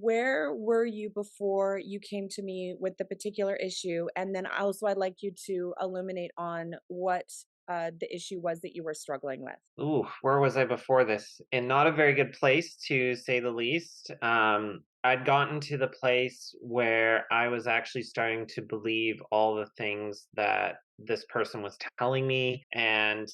where were you before you came to me with the particular issue? And then also, I'd like you to illuminate on what the issue was that you were struggling with. Ooh, where was I before this? In not a very good place, to say the least. I'd gotten to the place where I was actually starting to believe all the things that this person was telling me, and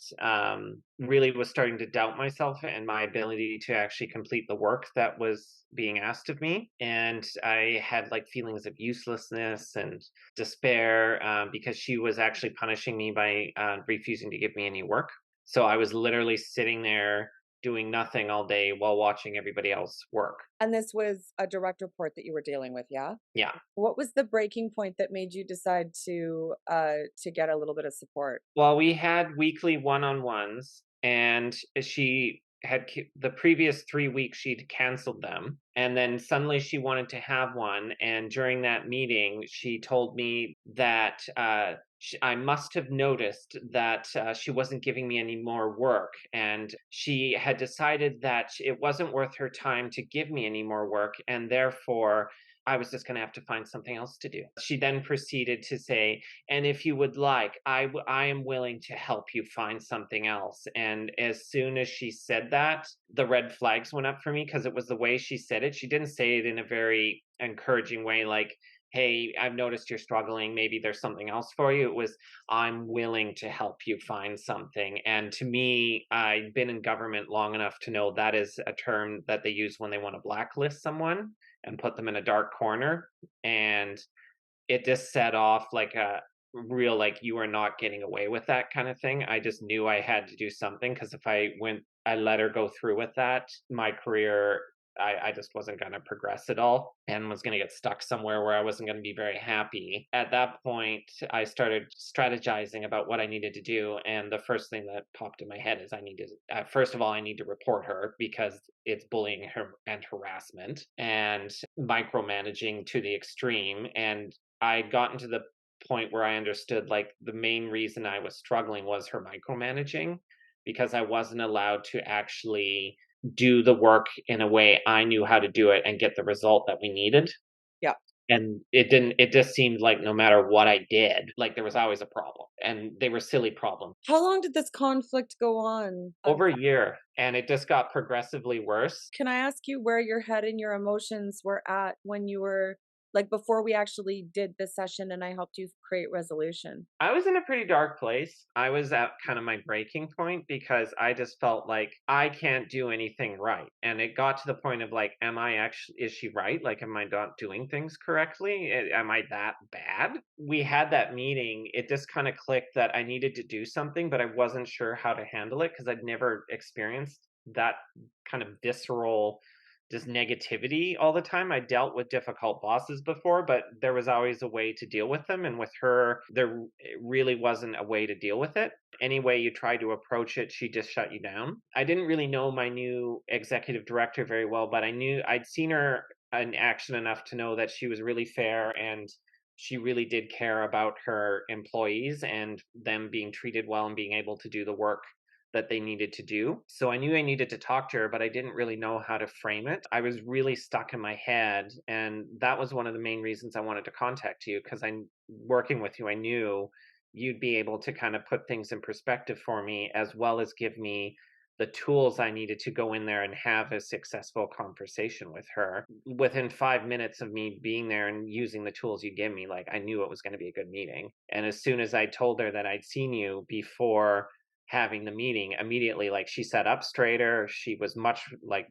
really was starting to doubt myself and my ability to actually complete the work that was being asked of me. And I had like feelings of uselessness and despair, because she was actually punishing me by refusing to give me any work. So I was literally sitting there doing nothing all day while watching everybody else work. And this was a direct report that you were dealing with, yeah? Yeah. What was the breaking point that made you decide to get a little bit of support? Well, we had weekly one-on-ones, and she had the previous 3 weeks she'd canceled them, and then suddenly she wanted to have one. And during that meeting, she told me that I must have noticed that she wasn't giving me any more work, and she had decided that it wasn't worth her time to give me any more work, and therefore I was just going to have to find something else to do. She then proceeded to say, and if you would like, I am willing to help you find something else. And as soon as she said that, the red flags went up for me, because it was the way she said it. She didn't say it in a very encouraging way, like, hey, I've noticed you're struggling. Maybe there's something else for you. It was, I'm willing to help you find something. And to me, I've been in government long enough to know that is a term that they use when they want to blacklist someone and put them in a dark corner. And it just set off like a real, like, you are not getting away with that kind of thing. I just knew I had to do something, because if I let her go through with that, my career, I just wasn't going to progress at all and was going to get stuck somewhere where I wasn't going to be very happy. At that point, I started strategizing about what I needed to do. And the first thing that popped in my head is first of all, I need to report her because it's bullying her and harassment and micromanaging to the extreme. And I'd gotten to the point where I understood, like, the main reason I was struggling was her micromanaging, because I wasn't allowed to actually do the work in a way I knew how to do it and get the result that we needed. Yeah. And it just seemed like no matter what I did, like, there was always a problem, and they were silly problems. How long did this conflict go on? Over a year, and it just got progressively worse. Can I ask you where your head and your emotions were at when you were like before we actually did this session and I helped you create resolution? I was in a pretty dark place. I was at kind of my breaking point, because I just felt like I can't do anything right. And it got to the point of like, is she right? Like, am I not doing things correctly? Am I that bad? We had that meeting. It just kind of clicked that I needed to do something, but I wasn't sure how to handle it because I'd never experienced that kind of visceral, just negativity all the time. I dealt with difficult bosses before, but there was always a way to deal with them. And with her, there really wasn't a way to deal with it. Any way you tried to approach it, she just shut you down. I didn't really know my new executive director very well, but I knew I'd seen her in action enough to know that she was really fair, and she really did care about her employees and them being treated well and being able to do the work that they needed to do. So I knew I needed to talk to her, but I didn't really know how to frame it. I was really stuck in my head. And that was one of the main reasons I wanted to contact you, because I'm working with you. I knew you'd be able to kind of put things in perspective for me, as well as give me the tools I needed to go in there and have a successful conversation with her. Within 5 minutes of me being there and using the tools you gave me, like, I knew it was going to be a good meeting. And as soon as I told her that I'd seen you before having the meeting, immediately, like, she sat up straighter. She was much like,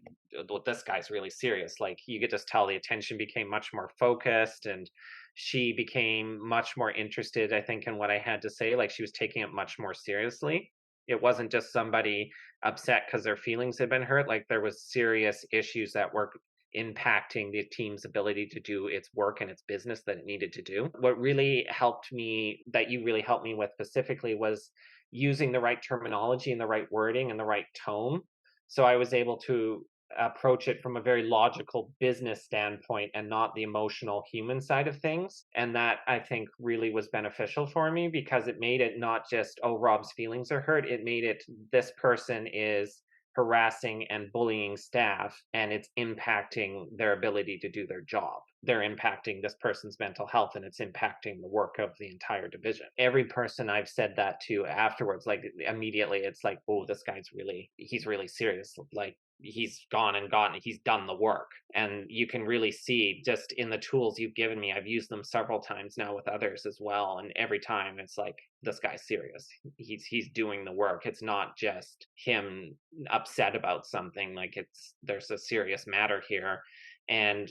well, this guy's really serious. Like, you could just tell the attention became much more focused, and she became much more interested, I think, in what I had to say. Like, she was taking it much more seriously. It wasn't just somebody upset because their feelings had been hurt. Like, there was serious issues that were impacting the team's ability to do its work and its business that it needed to do. What really helped me, that you really helped me with specifically, was using the right terminology and the right wording and the right tone. So I was able to approach it from a very logical business standpoint and not the emotional human side of things. And that, I think, really was beneficial for me, because it made it not just, oh, Rob's feelings are hurt. It made it, this person is, harassing and bullying staff, and it's impacting their ability to do their job. They're impacting this person's mental health, and it's impacting the work of the entire division. Every person I've said that to afterwards, like immediately, it's like, oh, this guy's he's really serious. Like, he's gone and gone, he's done the work. And you can really see just in the tools you've given me, I've used them several times now with others as well. And every time it's like, this guy's serious. He's doing the work. It's not just him upset about something. Like, there's a serious matter here. And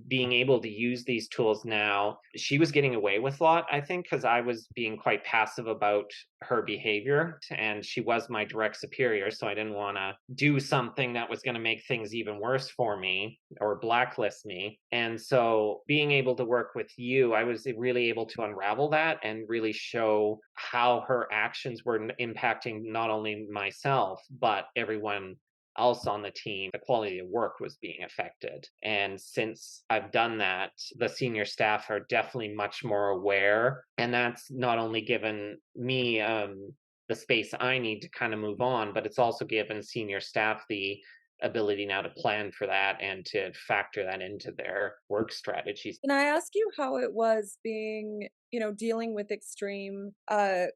being able to use these tools now, she was getting away with a lot, I think, because I was being quite passive about her behavior, and she was my direct superior, so I didn't want to do something that was going to make things even worse for me or blacklist me. And so being able to work with you, I was really able to unravel that and really show how her actions were impacting not only myself but everyone else on the team. The quality of work was being affected. And since I've done that, the senior staff are definitely much more aware. And that's not only given me the space I need to kind of move on, but it's also given senior staff the ability now to plan for that and to factor that into their work strategies. Can I ask you how it was being, dealing with extreme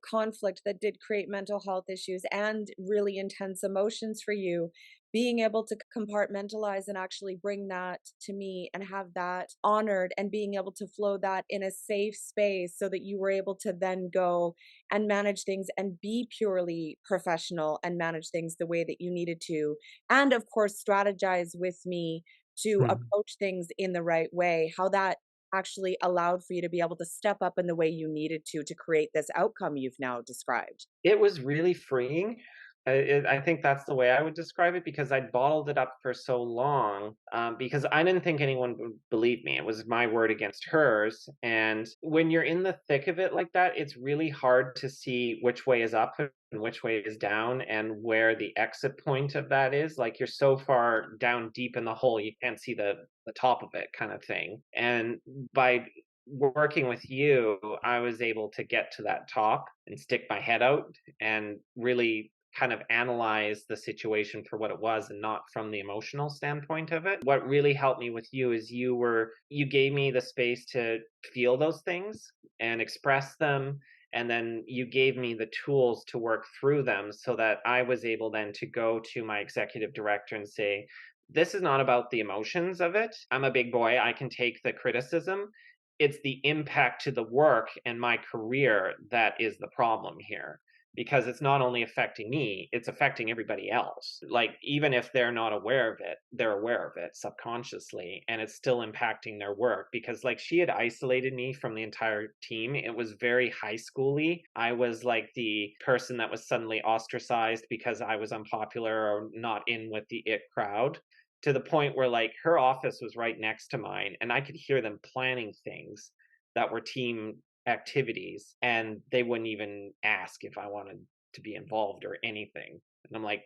conflict that did create mental health issues and really intense emotions for you? Being able to compartmentalize and actually bring that to me and have that honored and being able to flow that in a safe space so that you were able to then go and manage things and be purely professional and manage things the way that you needed to. And of course, strategize with me to Mhm. approach things in the right way, how that actually allowed for you to be able to step up in the way you needed to create this outcome you've now described. It was really freeing. I think that's the way I would describe it, because I'd bottled it up for so long, because I didn't think anyone would believe me. It was my word against hers. And when you're in the thick of it like that, it's really hard to see which way is up and which way is down and where the exit point of that is. Like, you're so far down deep in the hole, you can't see the top of it, kind of thing. And by working with you, I was able to get to that top and stick my head out and really kind of analyze the situation for what it was and not from the emotional standpoint of it. What really helped me with you is you gave me the space to feel those things and express them, and then you gave me the tools to work through them so that I was able then to go to my executive director and say, this is not about the emotions of it. I'm a big boy. I can take the criticism. It's the impact to the work and my career that is the problem here, because it's not only affecting me, it's affecting everybody else. Like, even if they're not aware of it, they're aware of it subconsciously, and it's still impacting their work. Because, like, she had isolated me from the entire team. It was very high schooly. I was like the person that was suddenly ostracized because I was unpopular or not in with the it crowd, to the point where, like, her office was right next to mine and I could hear them planning things that were team activities, and they wouldn't even ask if I wanted to be involved or anything. And I'm like,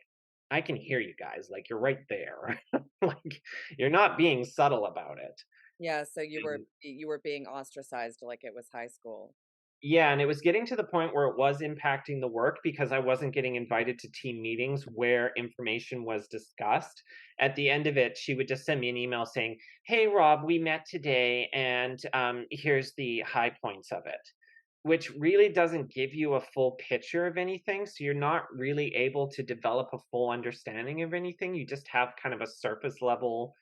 I can hear you guys, like, you're right there. Like, you're not being subtle about it. Yeah, so And you were being ostracized like it was high school. yeah, and it was getting to the point where it was impacting the work because I wasn't getting invited to team meetings where information was discussed. At the end of it, she would just send me an email saying, "Hey, Rob, we met today, and here's the high points of it," which really doesn't give you a full picture of anything. So you're not really able to develop a full understanding of anything. You just have kind of a surface level,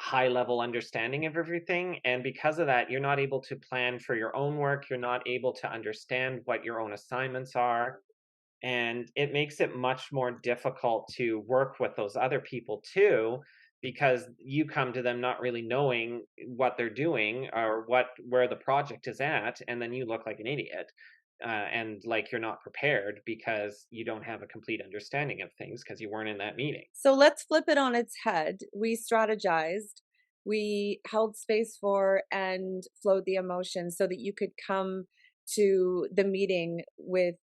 high level understanding of everything, and because of that, you're not able to plan for your own work, you're not able to understand what your own assignments are, and it makes it much more difficult to work with those other people too, because you come to them not really knowing what they're doing or where the project is at, and then you look like an idiot, and like you're not prepared because you don't have a complete understanding of things because you weren't in that meeting. So let's flip it on its head. We strategized, we held space for and flowed the emotions so that you could come to the meeting with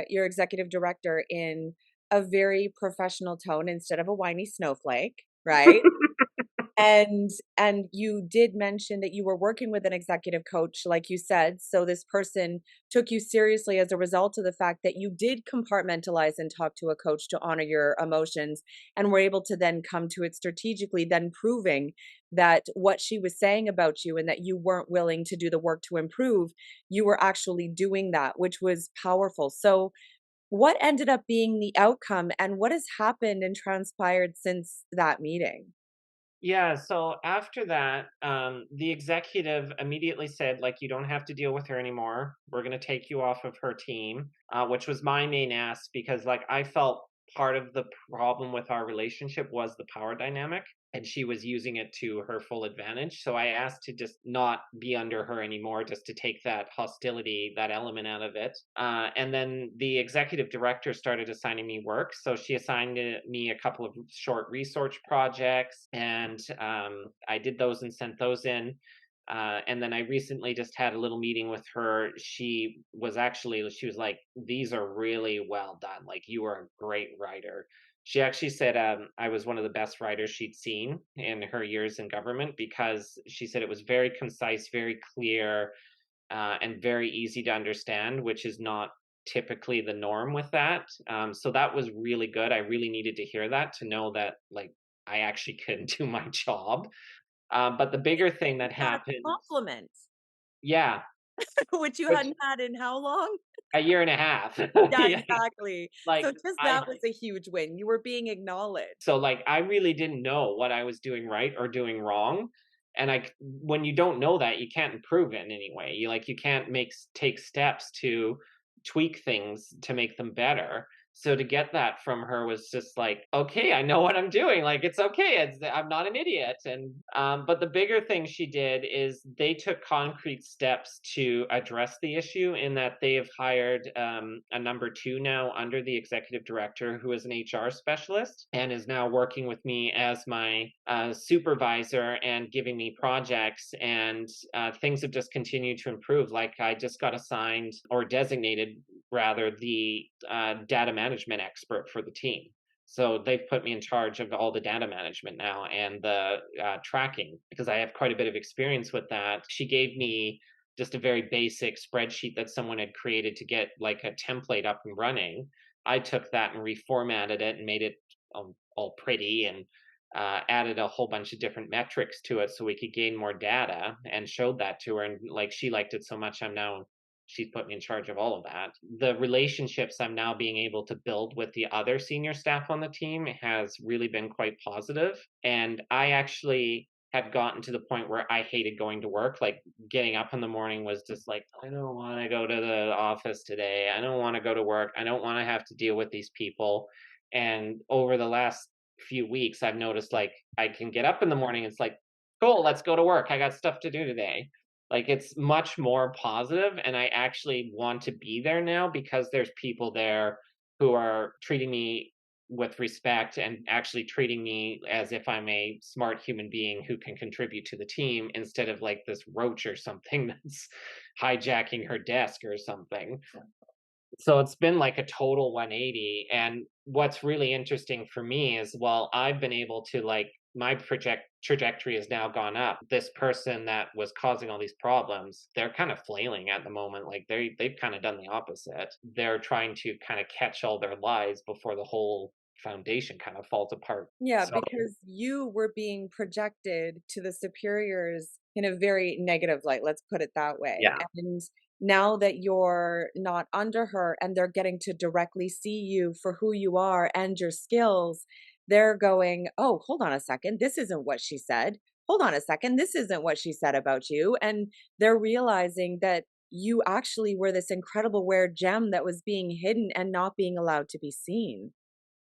your executive director in a very professional tone instead of a whiny snowflake, right? And you did mention that you were working with an executive coach, like you said, so this person took you seriously as a result of the fact that you did compartmentalize and talk to a coach to honor your emotions, and were able to then come to it strategically, then proving that what she was saying about you and that you weren't willing to do the work to improve, you were actually doing that, which was powerful. So, what ended up being the outcome, and what has happened and transpired since that meeting? Yeah, so after that, the executive immediately said, like, you don't have to deal with her anymore. We're going to take you off of her team, which was my main ask because, like, I felt part of the problem with our relationship was the power dynamic, and she was using it to her full advantage. So I asked to just not be under her anymore, just to take that hostility, that element out of it. And then the executive director started assigning me work. So she assigned me a couple of short research projects, and I did those and sent those in. And then I recently just had a little meeting with her. She was like, "These are really well done. Like, you are a great writer." She actually said I was one of the best writers she'd seen in her years in government because she said it was very concise, very clear, and very easy to understand, which is not typically the norm with that. So that was really good. I really needed to hear that to know that, like, I actually could do my job. But the bigger thing that Got a happened, compliment, yeah, which you which hadn't had in how long? a year and a half, Yeah, yeah, exactly. like So just I that was a huge win. You were being acknowledged. So, like, I really didn't know what I was doing right or doing wrong, and when you don't know that, you can't improve it in any way. You can't take steps to tweak things to make them better. So to get that from her was just like, "Okay, I know what I'm doing, like, it's okay, I'm not an idiot," and, but the bigger thing she did is they took concrete steps to address the issue in that they have hired, a number 2 now under the executive director who is an HR specialist and is now working with me as my, supervisor and giving me projects, and, things have just continued to improve. Like, I just got assigned or designated rather the data management expert for the team. So they've put me in charge of all the data management now and the tracking because I have quite a bit of experience with that. She gave me just a very basic spreadsheet that someone had created to get like a template up and running. I took that and reformatted it and made it all pretty and added a whole bunch of different metrics to it so we could gain more data and showed that to her. And like she liked it so much, she's put me in charge of all of that. The relationships I'm now being able to build with the other senior staff on the team has really been quite positive. And I actually had gotten to the point where I hated going to work. Like getting up in the morning was just like, I don't want to go to the office today. I don't want to go to work. I don't want to have to deal with these people. And over the last few weeks, I've noticed like I can get up in the morning. It's like, cool, let's go to work. I got stuff to do today. Like, it's much more positive, and I actually want to be there now because there's people there who are treating me with respect and actually treating me as if I'm a smart human being who can contribute to the team instead of like this roach or something that's hijacking her desk or something. So it's been like a total 180. And what's really interesting for me is while I've been able to like my project trajectory has now gone up. This person that was causing all these problems, they're kind of flailing at the moment. Like they've kind of done the opposite. They're trying to kind of catch all their lies before the whole foundation kind of falls apart. Yeah, So because you were being projected to the superiors in a very negative light, let's put it that way. yeah. And now that you're not under her and they're getting to directly see you for who you are and your skills, they're going, "Oh, hold on a second. This isn't what she said. Hold on a second. This isn't what she said about you." And they're realizing that you actually were this incredible rare gem that was being hidden and not being allowed to be seen.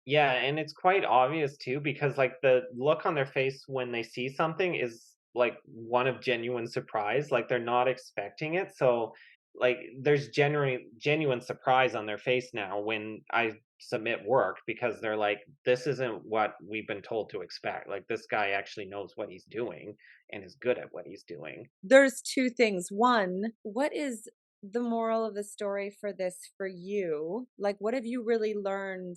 Yeah, and it's quite obvious too because like the look on their face when they see something is like one of genuine surprise, like they're not expecting it. So like there's genuine surprise on their face now when I submit work because they're like this isn't what we've been told to expect. Like this guy actually knows what he's doing and is good at what he's doing. There's 2 things. 1, what is the moral of the story for this for you? Like, what have you really learned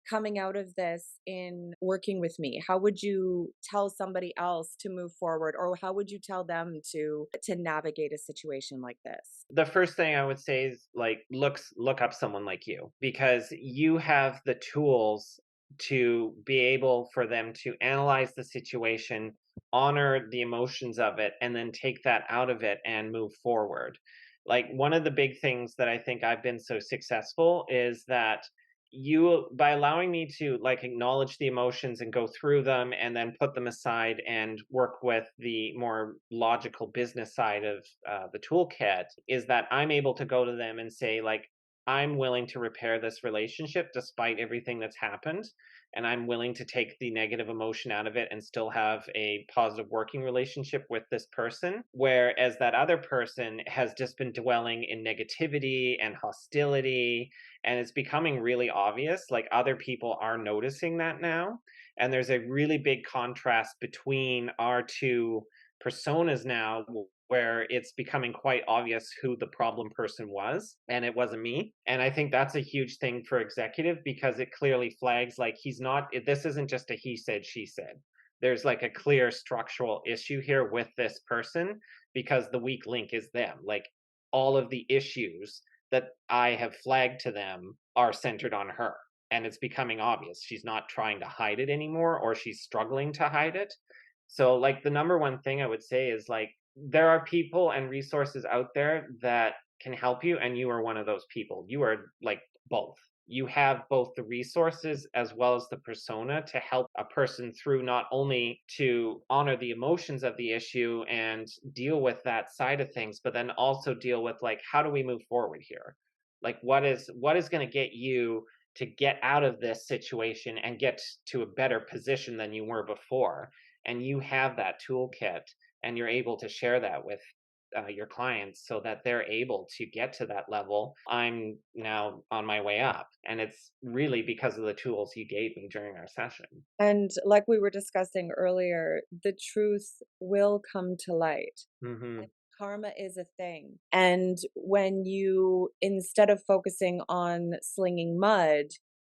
coming out of this in working with me? How would you tell somebody else to move forward, or how would you tell them to navigate a situation like this? The first thing I would say is like look up someone like you, because you have the tools to be able for them to analyze the situation, honor the emotions of it, and then take that out of it and move forward. Like one of the big things that I think I've been so successful is that you, by allowing me to like acknowledge the emotions and go through them and then put them aside and work with the more logical business side of the toolkit, is that I'm able to go to them and say like, I'm willing to repair this relationship despite everything that's happened, and I'm willing to take the negative emotion out of it and still have a positive working relationship with this person, whereas that other person has just been dwelling in negativity and hostility, and it's becoming really obvious. Like other people are noticing that now, and there's a really big contrast between our two personas now, where it's becoming quite obvious who the problem person was, and it wasn't me. And I think that's a huge thing for executive, because it clearly flags like he's not, this isn't just a he said she said. There's like a clear structural issue here with this person, because the weak link is them. Like all of the issues that I have flagged to them are centered on her. And it's becoming obvious. She's not trying to hide it anymore, or she's struggling to hide it. So, like, the number one thing I would say is like, there are people and resources out there that can help you, and you are one of those people. You are like both. You have both the resources as well as the persona to help a person through, not only to honor the emotions of the issue and deal with that side of things, but then also deal with like, how do we move forward here? Like what is going to get you to get out of this situation and get to a better position than you were before? And you have that toolkit, and you're able to share that with your clients so that they're able to get to that level. I'm now on my way up, and it's really because of the tools you gave me during our session. And like we were discussing earlier, the truth will come to light. Hmm. Karma is a thing. And when you, instead of focusing on slinging mud,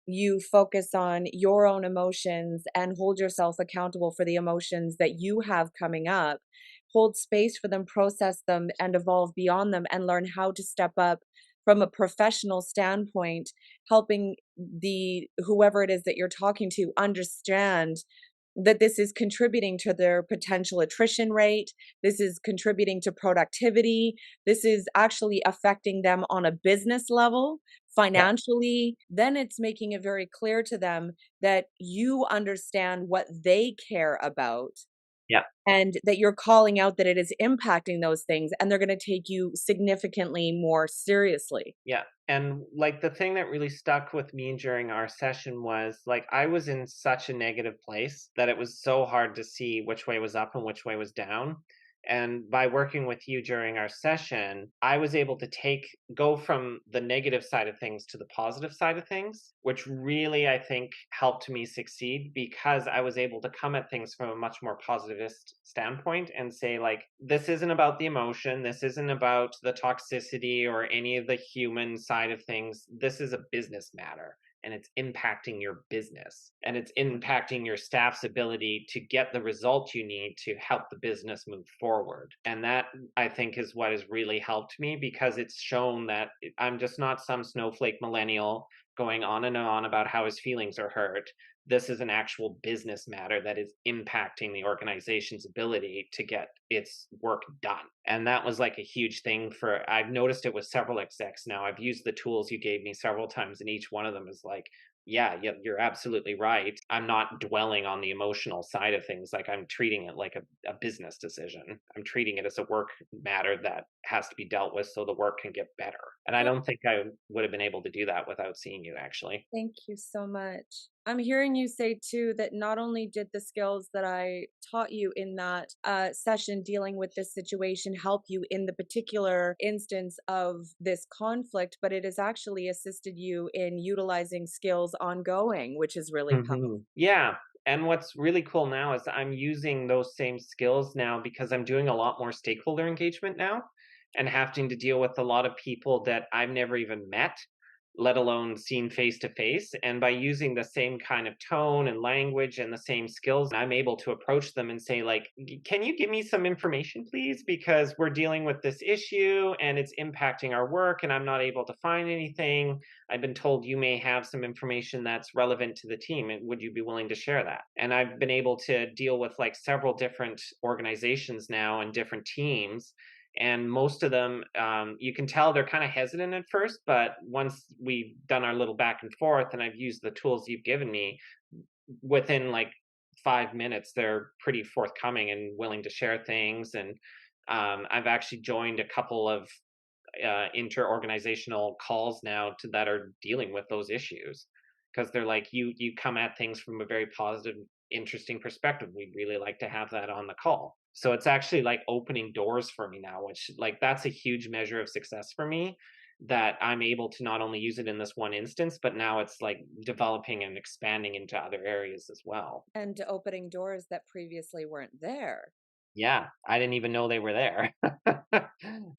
you focus on your own emotions and hold yourself accountable for the emotions that you have coming up, hold space for them, process them, and evolve beyond them, and learn how to step up from a professional standpoint, helping the whoever it is that you're talking to understand that this is contributing to their potential attrition rate. This is contributing to productivity. This is actually affecting them on a business level, Yeah. financially. Then it's making it very clear to them that you understand what they care about, Yeah. and that you're calling out that it is impacting those things, and they're going to take you significantly more seriously. Yeah. And like the thing that really stuck with me during our session was like I was in such a negative place that it was so hard to see which way was up and which way was down. And by working with you during our session, I was able to go from the negative side of things to the positive side of things, which really I think helped me succeed, because I was able to come at things from a much more positivist standpoint and say, like, this isn't about the emotion, this isn't about the toxicity or any of the human side of things. This is a business matter, and it's impacting your business, and it's impacting your staff's ability to get the results you need to help the business move forward. And that, I think, is what has really helped me, because it's shown that I'm just not some snowflake millennial going on and on about how his feelings are hurt. This is an actual business matter that is impacting the organization's ability to get its work done. And that was like a huge thing for, I've noticed it with several execs now. I've used the tools you gave me several times, and each one of them is like, yeah, you're absolutely right. I'm not dwelling on the emotional side of things. Like I'm treating it like a business decision. I'm treating it as a work matter that has to be dealt with so the work can get better. And I don't think I would have been able to do that without seeing you, actually. Thank you so much. I'm hearing you say too that not only did the skills that I taught you in that session dealing with this situation help you in the particular instance of this conflict, but it has actually assisted you in utilizing skills ongoing, which is really powerful. Yeah. And what's really cool now is I'm using those same skills now because I'm doing a lot more stakeholder engagement now and having to deal with a lot of people that I've never even met. let alone seen face to face. And by using the same kind of tone and language and the same skills, I'm able to approach them and say, like, can you give me some information, please? Because we're dealing with this issue and it's impacting our work, and I'm not able to find anything. I've been told you may have some information that's relevant to the team. And would you be willing to share that? And I've been able to deal with like several different organizations now and different teams, and most of them, you can tell they're kind of hesitant at first, but once we've done our little back and forth and I've used the tools you've given me, within like 5 minutes they're pretty forthcoming and willing to share things. And I've actually joined a couple of inter-organizational calls now that are dealing with those issues, because they're like, you come at things from a very positive, interesting perspective. We'd really like to have that on the call. So it's actually like opening doors for me now, which, like, that's a huge measure of success for me, that I'm able to not only use it in this one instance, but now it's like developing and expanding into other areas as well. And opening doors that previously weren't there. Yeah, I didn't even know they were there.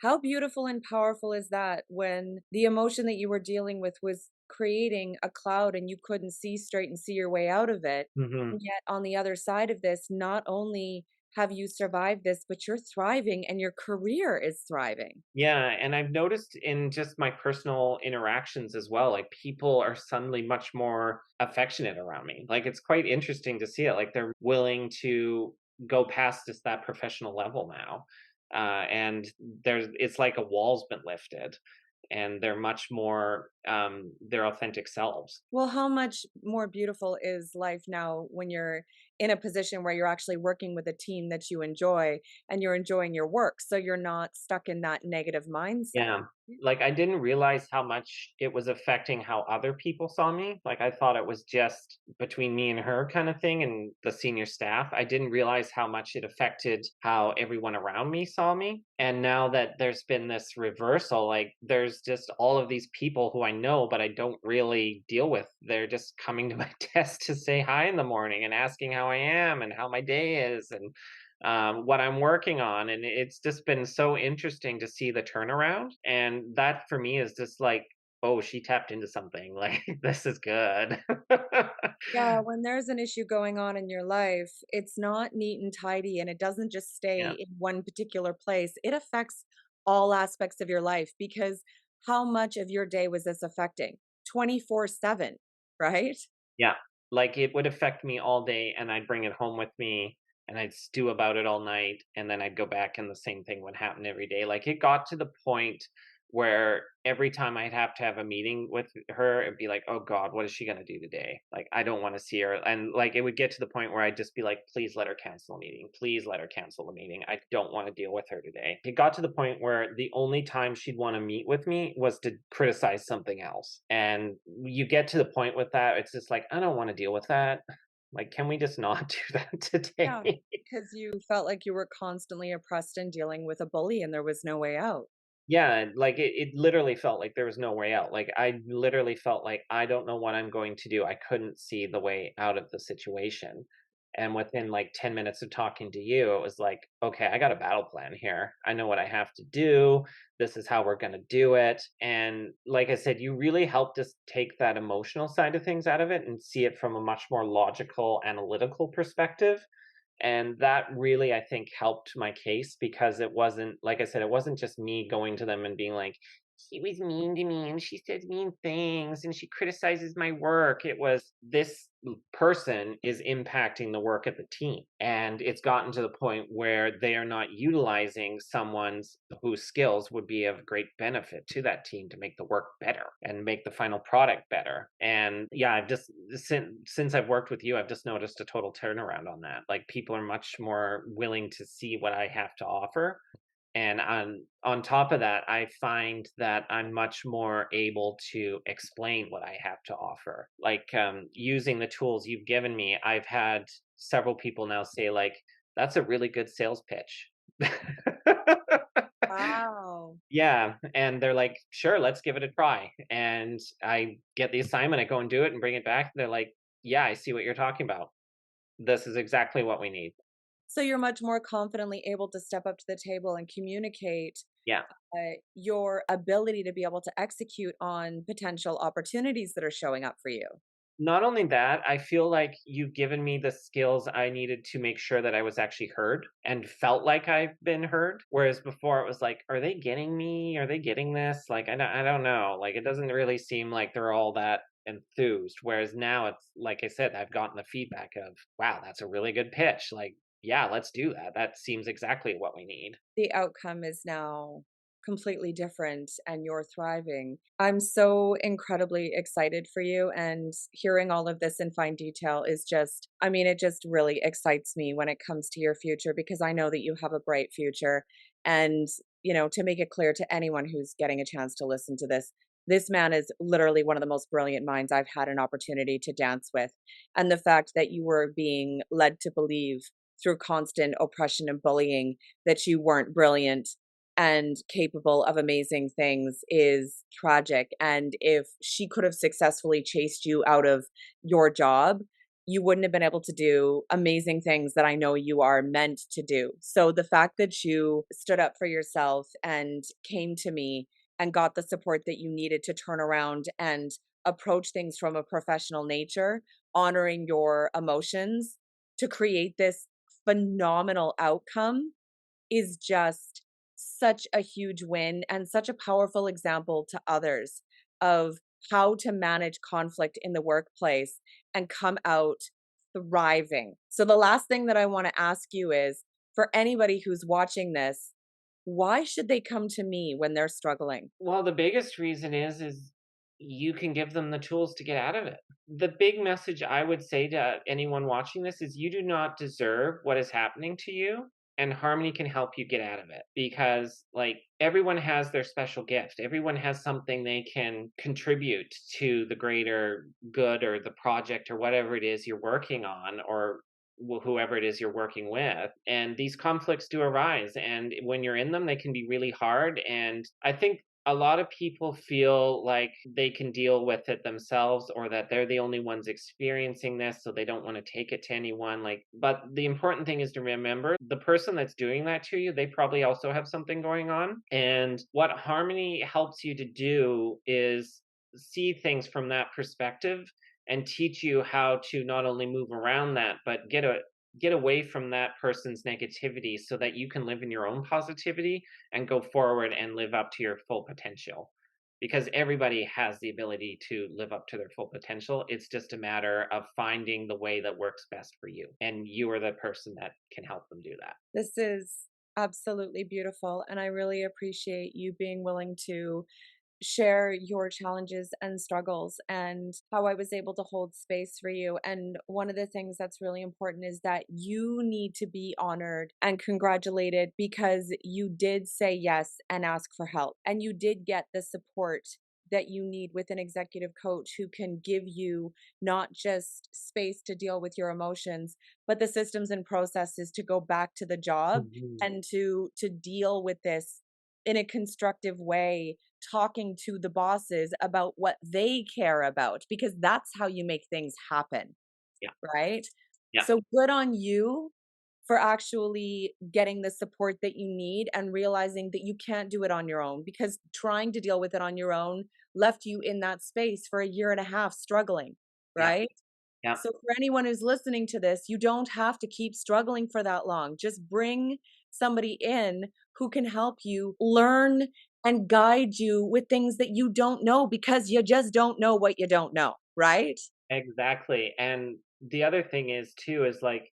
How beautiful and powerful is that when the emotion that you were dealing with was creating a cloud and you couldn't see straight and see your way out of it. Hmm. And yet, on the other side of this, not only have you survived this, but you're thriving and your career is thriving. Yeah, and I've noticed in just my personal interactions as well, like people are suddenly much more affectionate around me. Like it's quite interesting to see it. Like they're willing to go past just that professional level now. And it's like a wall's been lifted, and they're much more their authentic selves. Well, how much more beautiful is life now when you're in a position where you're actually working with a team that you enjoy and you're enjoying your work, so you're not stuck in that negative mindset? Yeah. Like, I didn't realize how much it was affecting how other people saw me. Like, I thought it was just between me and her kind of thing and the senior staff. I didn't realize how much it affected how everyone around me saw me. And now that there's been this reversal, like, there's just all of these people who I know, but I don't really deal with. They're just coming to my desk to say hi in the morning and asking how I am and how my day is. And what I'm working on. And it's just been so interesting to see the turnaround. And that for me is just like, oh, she tapped into something. Like, this is good. Yeah, when there's an issue going on in your life, it's not neat and tidy and it doesn't just stay Yeah. in one particular place. It affects all aspects of your life because how much of your day was this affecting? 24/7, right? Yeah. Like, it would affect me all day, and I'd bring it home with me, and I'd stew about it all night, and then I'd go back, and the same thing would happen every day. Like, it got to the point where every time I'd have to have a meeting with her, it'd be like, "Oh god, what is she gonna do today? Like, I don't wanna see her." And, like, it would get to the point where I'd just be like, "Please let her cancel a meeting. Please let her cancel the meeting. I don't wanna deal with her today." It got to the point where the only time she'd wanna meet with me was to criticize something else. And you get to the point with that, it's just like, "I don't wanna deal with that." Like, "Can we just not do that Yeah, today?" because you felt like you were constantly oppressed and dealing with a bully and there was no way out. Yeah, like, it literally felt like there was no way out. Like, I literally felt like, I don't know what I'm going to do. I couldn't see the way out of the situation. And within, like, 10 minutes of talking to you, it was like, "Okay, I got a battle plan here. I know what I have to do. This is how we're gonna do it." And like I said, you really helped us take that emotional side of things out of it and see it from a much more logical, analytical perspective. And that really, I think, helped my case, because it wasn't, like I said, it wasn't just me going to them and being like, "She was mean to me and she says mean things and she criticizes my work." It was, this person is impacting the work of the team. And it's gotten to the point where they are not utilizing someone's whose skills would be of great benefit to that team to make the work better and make the final product better. And yeah, I've just, since I've worked with you, I've just noticed a total turnaround on that. Like, people are much more willing to see what I have to offer. And on top of that, I find that I'm much more able to explain what I have to offer. Like, using the tools you've given me, I've had several people now say, like, "That's a really good sales pitch." Wow. Yeah, and they're like, "Sure, let's give it a try." And I get the assignment, I go and do it and bring it back, and they're like, "Yeah, I see what you're talking about. This is exactly what we need." So you're much more confidently able to step up to the table and communicate Yeah. your ability to be able to execute on potential opportunities that are showing up for you. Not only that, I feel like you've given me the skills I needed to make sure that I was actually heard and felt like I've been heard. Whereas before it was like, are they getting me? Are they getting this? Like, I don't know. Like, it doesn't really seem like they're all that enthused. Whereas now it's like I said, I've gotten the feedback of, wow, that's a really good pitch. Like, yeah, let's do that. That seems exactly what we need. The outcome is now completely different and you're thriving. I'm so incredibly excited for you, and hearing all of this in fine detail is just, I mean, it just really excites me when it comes to your future because I know that you have a bright future. And, to make it clear to anyone who's getting a chance to listen to this, this man is literally one of the most brilliant minds I've had an opportunity to dance with. And the fact that you were being led to believe through constant oppression and bullying that you weren't brilliant and capable of amazing things is tragic. And if she could have successfully chased you out of your job, you wouldn't have been able to do amazing things that I know you are meant to do. So the fact that you stood up for yourself and came to me and got the support that you needed to turn around and approach things from a professional nature, honoring your emotions to create this phenomenal outcome is just such a huge win and such a powerful example to others of how to manage conflict in the workplace and come out thriving. So, the last thing that I want to ask you is for anybody who's watching this, why should they come to me when they're struggling? Well, the biggest reason is you can give them the tools to get out of it. The big message I would say to anyone watching this is you do not deserve what is happening to you, and Harmony can help you get out of it because like everyone has their special gift. Everyone has something they can contribute to the greater good or the project or whatever it is you're working on or whoever it is you're working with, and these conflicts do arise, and when you're in them they can be really hard, and I think a lot of people feel like they can deal with it themselves or that they're the only ones experiencing this so they don't want to take it to anyone, like, but the important thing is to remember the person that's doing that to you, they probably also have something going on, and what Harmony helps you to do is see things from that perspective and teach you how to not only move around that but get away from that person's negativity so that you can live in your own positivity and go forward and live up to your full potential, because everybody has the ability to live up to their full potential. It's just a matter of finding the way that works best for you, and you are the person that can help them do that. This is absolutely beautiful. And I really appreciate you being willing to share your challenges and struggles and how I was able to hold space for you. And one of the things that's really important is that you need to be honored and congratulated because you did say yes and ask for help. And you did get the support that you need with an executive coach who can give you not just space to deal with your emotions, but the systems and processes to go back to the job Mhm. and to deal with this in a constructive way, talking to the bosses about what they care about, because that's how you make things happen, Yeah, right? yeah, So good on you for actually getting the support that you need and realizing that you can't do it on your own, because trying to deal with it on your own left you in that space for a year and a half struggling, yeah, right? yeah. So for anyone who's listening to this, you don't have to keep struggling for that long. Just bring somebody in who can help you learn and guide you with things that you don't know because you just don't know what you don't know, right? Exactly, and the other thing is too is like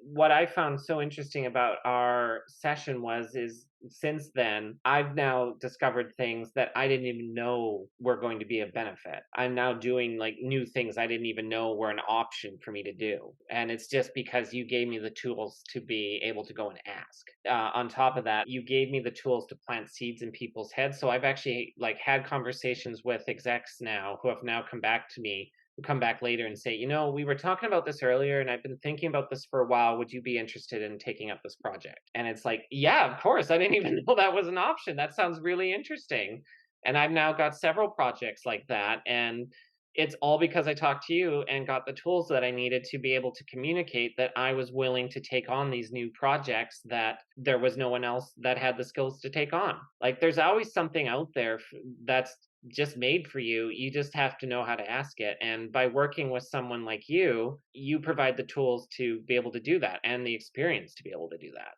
what I found so interesting about our session is since then I've now discovered things that I didn't even know were going to be a benefit. I'm now doing like new things I didn't even know were an option for me to do, and it's just because you gave me the tools to be able to go and ask. On top of that, you gave me the tools to plant seeds in people's heads. So I've actually like had conversations with execs now who have now come back to me, come back later and say, we were talking about this earlier and I've been thinking about this for a while. Would you be interested in taking up this project? And it's like, yeah, of course. I didn't even know that was an option. That sounds really interesting. And I've now got several projects like that. And it's all because I talked to you and got the tools that I needed to be able to communicate that I was willing to take on these new projects that there was no one else that had the skills to take on. Like there's always something out there that's just made for you. You just have to know how to ask it. And by working with someone like you provide the tools to be able to do that and the experience to be able to do that.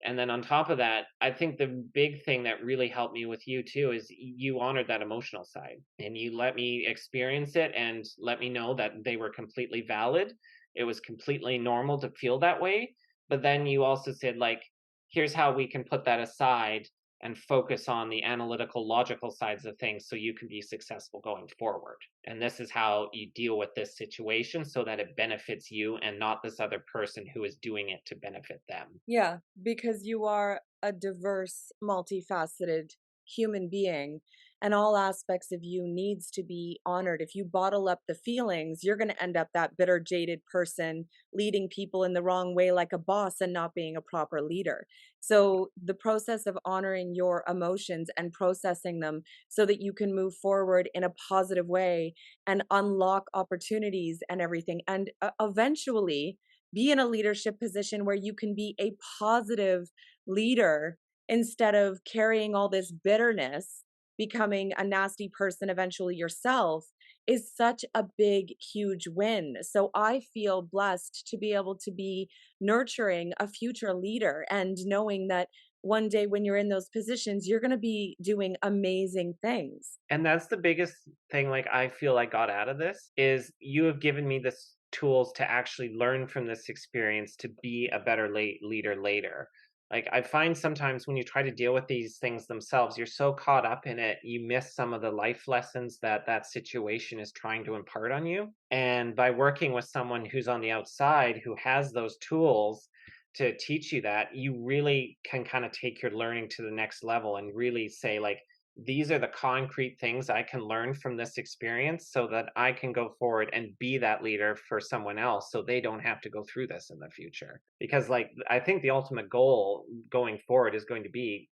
And then on top of that, I think the big thing that really helped me with you too is you honored that emotional side and you let me experience it and let me know that they were completely valid. It was completely normal to feel that way. But then you also said, like, here's how we can put that aside and focus on the analytical, logical sides of things so you can be successful going forward. And this is how you deal with this situation so that it benefits you and not this other person who is doing it to benefit them. Yeah, because you are a diverse, multifaceted human being, and all aspects of you needs to be honored. If you bottle up the feelings, you're going to end up that bitter, jaded person leading people in the wrong way like a boss and not being a proper leader. So, the process of honoring your emotions and processing them so that you can move forward in a positive way and unlock opportunities and everything. And eventually, be in a leadership position where you can be a positive leader instead of carrying all this bitterness, becoming a nasty person eventually yourself is such a big, huge win. So I feel blessed to be able to be nurturing a future leader and knowing that one day when you're in those positions, you're going to be doing amazing things. And that's the biggest thing, like, I feel I got out of this, is you have given me this tools to actually learn from this experience to be a better leader later. Like, I find sometimes when you try to deal with these things themselves, you're so caught up in it, you miss some of the life lessons that that situation is trying to impart on you. And by working with someone who's on the outside who has those tools to teach you that, you really can kind of take your learning to the next level and really say, like, these are the concrete things I can learn from this experience so that I can go forward and be that leader for someone else so they don't have to go through this in the future. Because, like, I think the ultimate goal going forward is going to be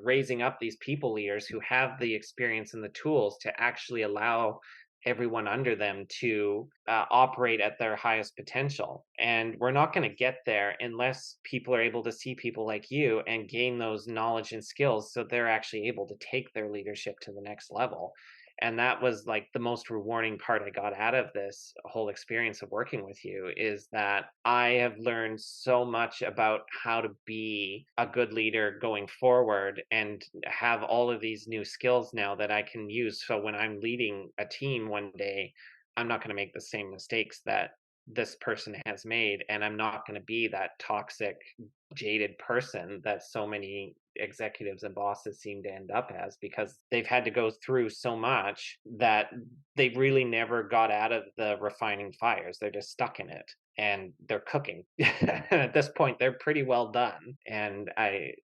raising up these people leaders who have the experience and the tools to actually allow everyone under them to operate at their highest potential. And we're not going to get there unless people are able to see people like you and gain those knowledge and skills so they're actually able to take their leadership to the next level. And that was like the most rewarding part I got out of this whole experience of working with you is that I have learned so much about how to be a good leader going forward and have all of these new skills now that I can use. So when I'm leading a team one day, I'm not going to make the same mistakes that this person has made. And I'm not going to be that toxic, jaded person that so many executives and bosses seem to end up as because they've had to go through so much that they really never got out of the refining fires. They're just stuck in it and they're cooking. At this point, they're pretty well done. And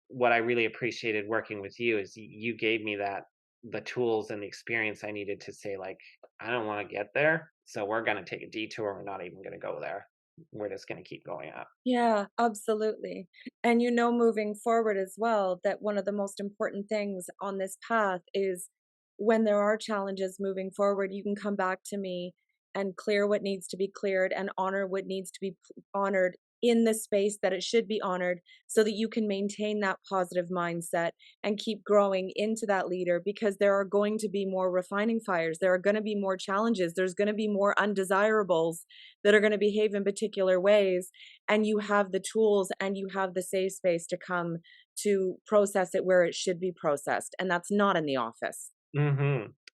what I really appreciated working with you is you gave me that the tools and the experience I needed to say, like, I don't want to get there. So we're going to take a detour. We're not even going to go there. We're just going to keep going up. Yeah, absolutely. And moving forward as well, that one of the most important things on this path is when there are challenges moving forward, you can come back to me and clear what needs to be cleared and honor what needs to be honored in the space that it should be honored so that you can maintain that positive mindset and keep growing into that leader because there are going to be more refining fires. There are going to be more challenges. There's going to be more undesirables that are going to behave in particular ways, and you have the tools and you have the safe space to come to process it where it should be processed, and that's not in the office.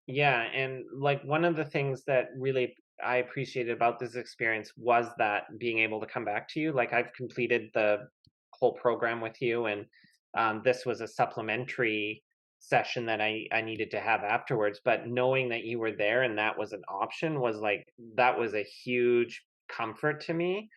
Yeah, and, like, one of the things that really I appreciated about this experience was that being able to come back to you, like, I've completed the whole program with you, and, this was a supplementary session that I needed to have afterwards, but knowing that you were there and that was an option was, like that was a huge comfort to me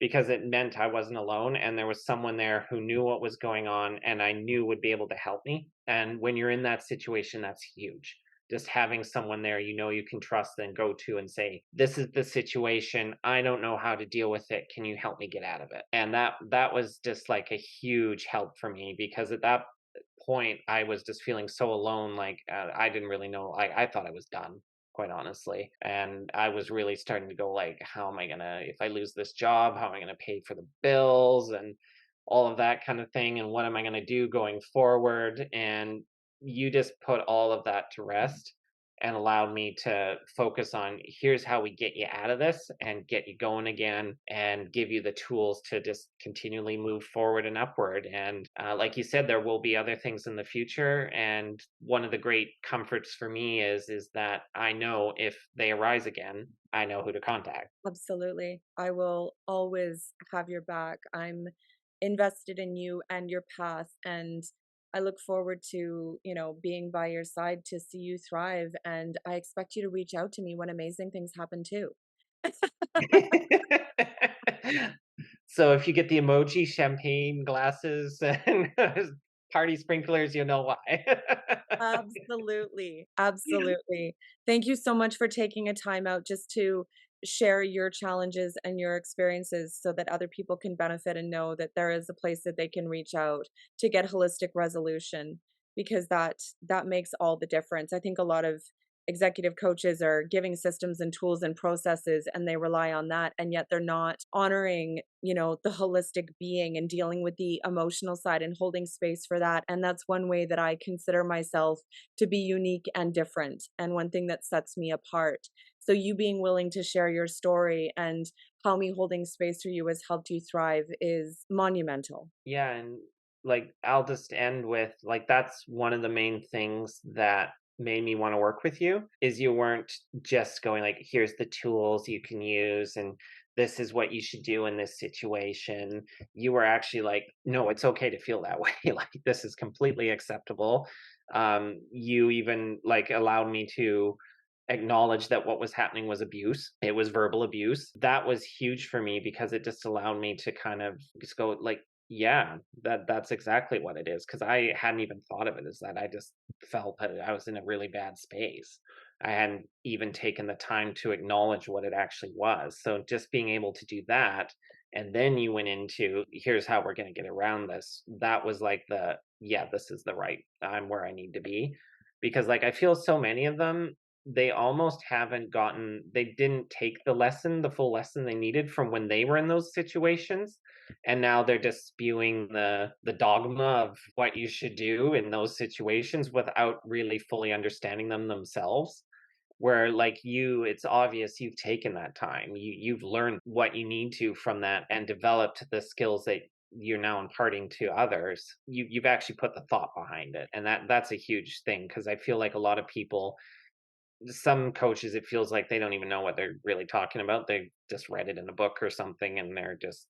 because it meant I wasn't alone and there was someone there who knew what was going on and I knew would be able to help me, and when you're in that situation, that's huge. Just having someone there you know you can trust and go to and say, "This is the situation. I don't know how to deal with it. Can you help me get out of it?" And that was just like a huge help for me because at that point I was just feeling so alone. Like I didn't really know. I thought I was done quite honestly. And I was really starting to go like, how am I gonna, if I lose this job, how am I gonna pay for the bills and all of that kind of thing? And what am I gonna do going forward? And you just put all of that to rest and allowed me to focus on here's how we get you out of this and get you going again and give you the tools to just continually move forward and upward. And like you said, there will be other things in the future. And one of the great comforts for me is that I know if they arise again, I know who to contact. Absolutely. I will always have your back. I'm invested in you and your path, and I look forward to, being by your side to see you thrive, and I expect you to reach out to me when amazing things happen too. So if you get the emoji champagne glasses and party sprinklers, you know why. Absolutely. Absolutely. Thank you so much for taking a time out just to share your challenges and your experiences so that other people can benefit and know that there is a place that they can reach out to get holistic resolution, because that makes all the difference. I think a lot of executive coaches are giving systems and tools and processes, and they rely on that, and yet they're not honoring, the holistic being and dealing with the emotional side and holding space for that. And that's one way that I consider myself to be unique and different, and one thing that sets me apart. So you being willing to share your story and how me holding space for you has helped you thrive is monumental. Yeah, and like I'll just end with like that's one of the main things that made me want to work with you is you weren't just going like here's the tools you can use and this is what you should do in this situation. You were actually like no, it's okay to feel that way. Like this is completely acceptable. You even like allowed me to acknowledge that what was happening was abuse. It was verbal abuse. That was huge for me because it just allowed me to kind of just go like, yeah, that's exactly what it is. Cause I hadn't even thought of it as that. I just felt that I was in a really bad space. I hadn't even taken the time to acknowledge what it actually was. So just being able to do that, and then you went into here's how we're going to get around this. That was like the yeah, this is the right. I'm where I need to be because like I feel so many of them they almost haven't gotten they didn't take the full lesson they needed from when they were in those situations, and now they're just spewing the dogma of what you should do in those situations without really fully understanding them themselves. Where like you it's obvious you've taken that time. You've learned what you need to from that and developed the skills that you're now imparting to others. You've actually put the thought behind it, and that's a huge thing because I feel like a lot of people some coaches, it feels like they don't even know what they're really talking about. They just read it in a book or something, and they're just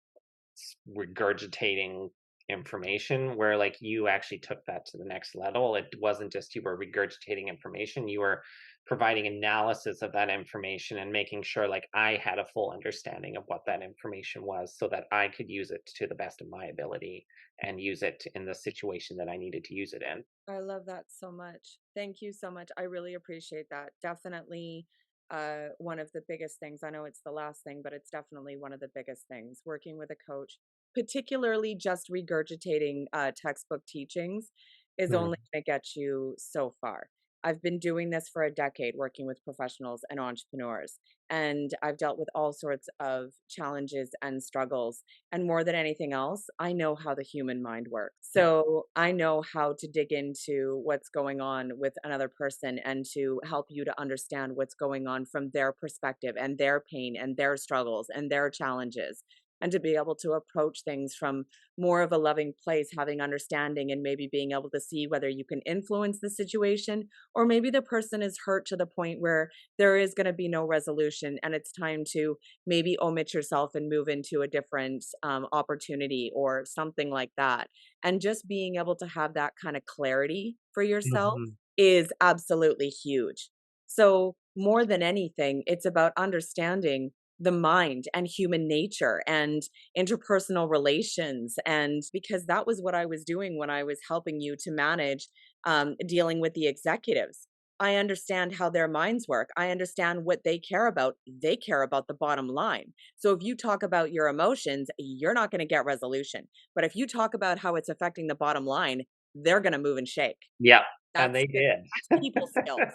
regurgitating information. Where like you actually took that to the next level. It wasn't just you were regurgitating information. You were providing analysis of that information and making sure like I had a full understanding of what that information was, so that I could use it to the best of my ability and use it in the situation that I needed to use it in. I love that so much. Thank you so much. I really appreciate that. Definitely one of the biggest things. I know it's the last thing, but it's definitely one of the biggest things. Working with a coach, particularly just regurgitating textbook teachings, is only Mhm. going to get you so far. I've been doing this for a decade, working with professionals and entrepreneurs, and I've dealt with all sorts of challenges and struggles. And more than anything else, I know how the human mind works. Yeah. So I know how to dig into what's going on with another person and to help you to understand what's going on from their perspective and their pain and their struggles and their challenges. And to be able to approach things from more of a loving place, having understanding, and maybe being able to see whether you can influence the situation, or maybe the person is hurt to the point where there is going to be no resolution and it's time to maybe omit yourself and move into a different opportunity or something like that. And just being able to have that kind of clarity for yourself Mhm. is absolutely huge. So, more than anything, it's about understanding the mind and human nature and interpersonal relations. And because that was what I was doing when I was helping you to manage dealing with the executives. I understand how their minds work. I understand what they care about. They care about the bottom line. So if you talk about your emotions, you're not going to get resolution. But if you talk about how it's affecting the bottom line, they're going to move and shake. Yeah, and That's they did. that's people skills,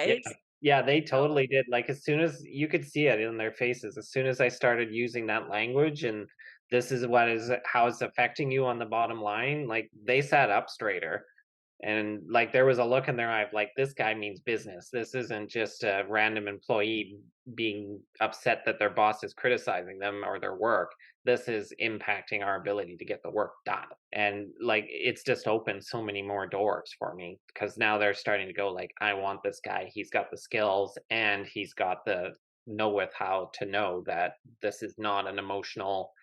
Yeah, right? Yeah, they So totally did, like, as soon as you could see it in their faces, as soon as I started using that language and this is what is how it's affecting you on the bottom line, like, they sat up straighter. And, like, there was a look in their eye of, like, "This guy means business. This isn't just a random employee being upset that their boss is criticizing them or their work. This is impacting our ability to get the work done." And, like, it's just opened so many more doors for me because now they're starting to go, like, "I want this guy. He's got the skills, and he's got the know with how to know that this is not an emotional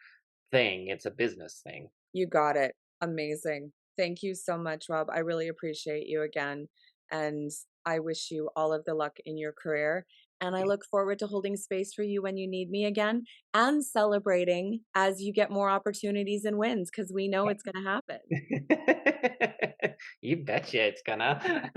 thing, it's a business thing." you got it. Amazing. Thank you so much, Rob. I really appreciate you again. And I wish you all of the luck in your career. And I look forward to holding space for you when you need me again and celebrating as you get more opportunities and wins because we know it's going to happen. You betcha it's gonna.